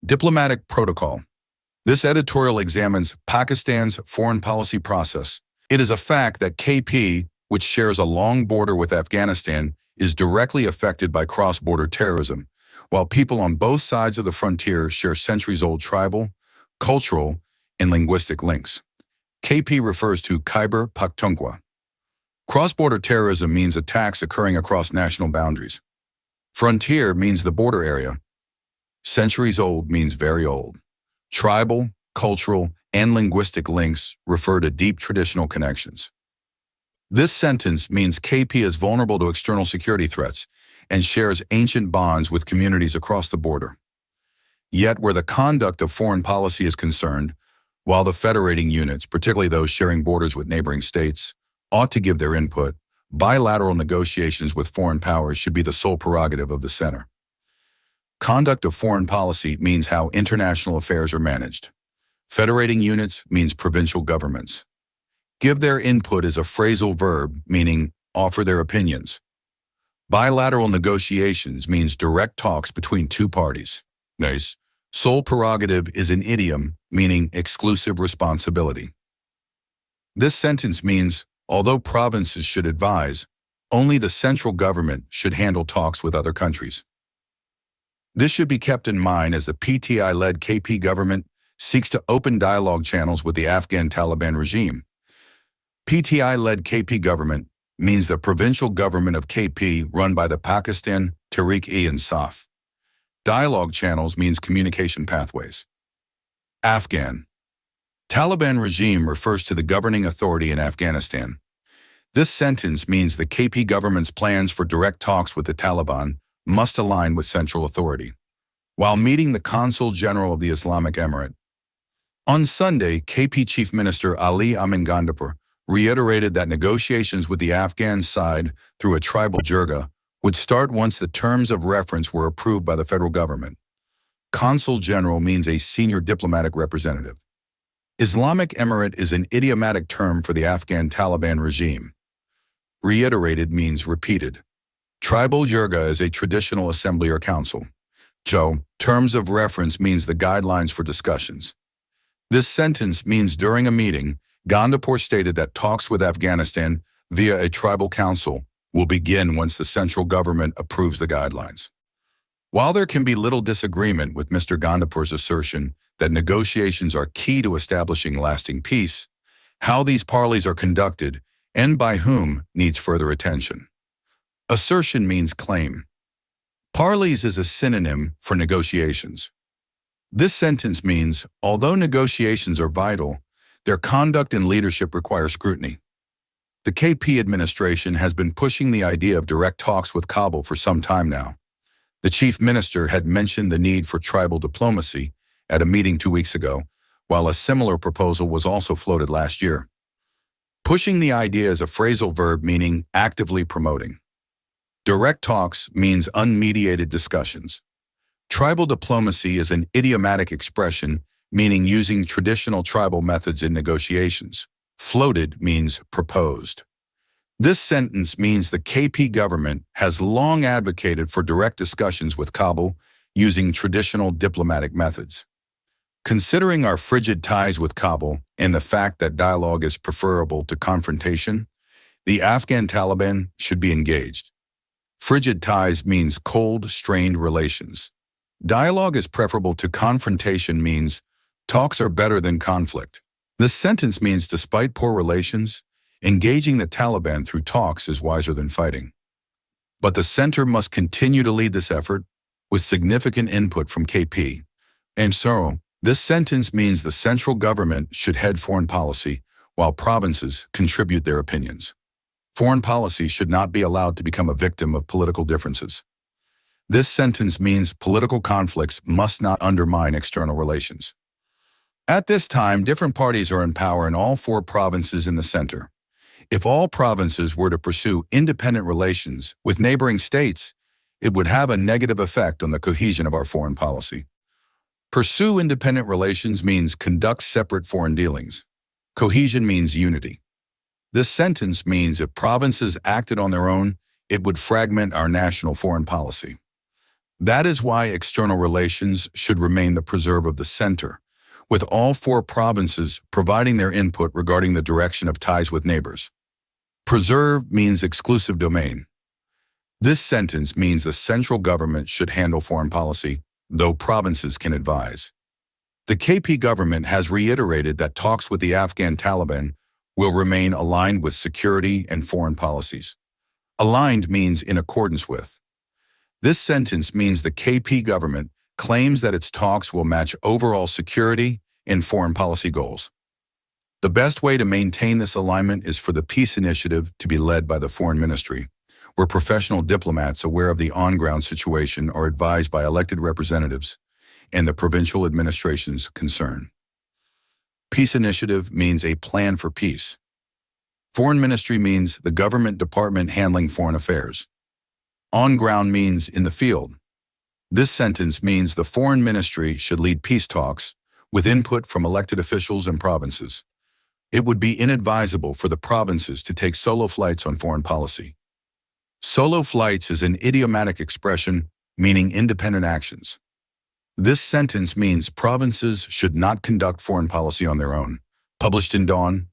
Diplomatic protocol. This editorial examines Pakistan's foreign policy process. It is a fact that KP, which shares a long border with Afghanistan, is directly affected by cross-border terrorism, while people on both sides of the frontier share centuries-old tribal, cultural, and linguistic links. KP refers to Khyber Pakhtunkhwa. Cross-border terrorism means attacks occurring across national boundaries. Frontier means the border area. Centuries old means very old. Tribal, cultural, and linguistic links refer to deep traditional connections. This sentence means KP is vulnerable to external security threats and shares ancient bonds with communities across the border. Yet where the conduct of foreign policy is concerned, while the federating units, particularly those sharing borders with neighboring states, ought to give their input, bilateral negotiations with foreign powers should be the sole prerogative of the center. Conduct of foreign policy means how international affairs are managed. Federating units means provincial governments. Give their input is a phrasal verb meaning offer their opinions. Bilateral negotiations means direct talks between two parties. Nice. Sole prerogative is an idiom meaning exclusive responsibility. This sentence means, although provinces should advise, only the central government should handle talks with other countries. This should be kept in mind as the PTI-led KP government seeks to open dialogue channels with the Afghan Taliban regime. PTI-led KP government means the provincial government of KP run by the Pakistan Tehreek-e-Insaf. Dialogue channels means communication pathways. Afghan. Taliban regime refers to the governing authority in Afghanistan. This sentence means the KP government's plans for direct talks with the Taliban must align with central authority. While meeting the Consul General of the Islamic Emirate, on Sunday, KP Chief Minister Ali Amin Gandapur reiterated that negotiations with the Afghan side through a tribal jirga would start once the terms of reference were approved by the federal government. Consul General means a senior diplomatic representative. Islamic Emirate is an idiomatic term for the Afghan Taliban regime. Reiterated means repeated. Tribal jirga is a traditional assembly or council. Terms of reference means the guidelines for discussions. This sentence means during a meeting, Gandapur stated that talks with Afghanistan via a tribal council will begin once the central government approves the guidelines. While there can be little disagreement with Mr. Gandapur's assertion that negotiations are key to establishing lasting peace, how these parleys are conducted and by whom needs further attention. Assertion means claim. Parleys is a synonym for negotiations. This sentence means, although negotiations are vital, their conduct and leadership require scrutiny. The KP administration has been pushing the idea of direct talks with Kabul for some time now. The chief minister had mentioned the need for tribal diplomacy at a meeting 2 weeks ago, while a similar proposal was also floated last year. Pushing the idea is a phrasal verb meaning actively promoting. Direct talks means unmediated discussions. Tribal diplomacy is an idiomatic expression meaning using traditional tribal methods in negotiations. Floated means proposed. This sentence means the KP government has long advocated for direct discussions with Kabul using traditional diplomatic methods. Considering our frigid ties with Kabul and the fact that dialogue is preferable to confrontation, the Afghan Taliban should be engaged. Frigid ties means cold, strained relations. Dialogue is preferable to confrontation means talks are better than conflict. This sentence means despite poor relations, engaging the Taliban through talks is wiser than fighting. But the center must continue to lead this effort with significant input from KP. And so, this sentence means the central government should head foreign policy while provinces contribute their opinions. Foreign policy should not be allowed to become a victim of political differences. This sentence means political conflicts must not undermine external relations. At this time, different parties are in power in all 4 provinces in the center. If all provinces were to pursue independent relations with neighboring states, it would have a negative effect on the cohesion of our foreign policy. Pursue independent relations means conduct separate foreign dealings. Cohesion means unity. This sentence means if provinces acted on their own, it would fragment our national foreign policy. That is why external relations should remain the preserve of the center, with all 4 provinces providing their input regarding the direction of ties with neighbors. Preserve means exclusive domain. This sentence means the central government should handle foreign policy, though provinces can advise. The KP government has reiterated that talks with the Afghan Taliban will remain aligned with security and foreign policies. Aligned means in accordance with. This sentence means the KP government claims that its talks will match overall security and foreign policy goals. The best way to maintain this alignment is for the peace initiative to be led by the Foreign Ministry, where professional diplomats aware of the on-ground situation are advised by elected representatives and the provincial administrations concerned. Peace initiative means a plan for peace. Foreign Ministry means the government department handling foreign affairs. On-ground means in the field. This sentence means the Foreign Ministry should lead peace talks with input from elected officials and provinces. It would be inadvisable for the provinces to take solo flights on foreign policy. Solo flights is an idiomatic expression meaning independent actions. This sentence means provinces should not conduct foreign policy on their own. Published in Dawn,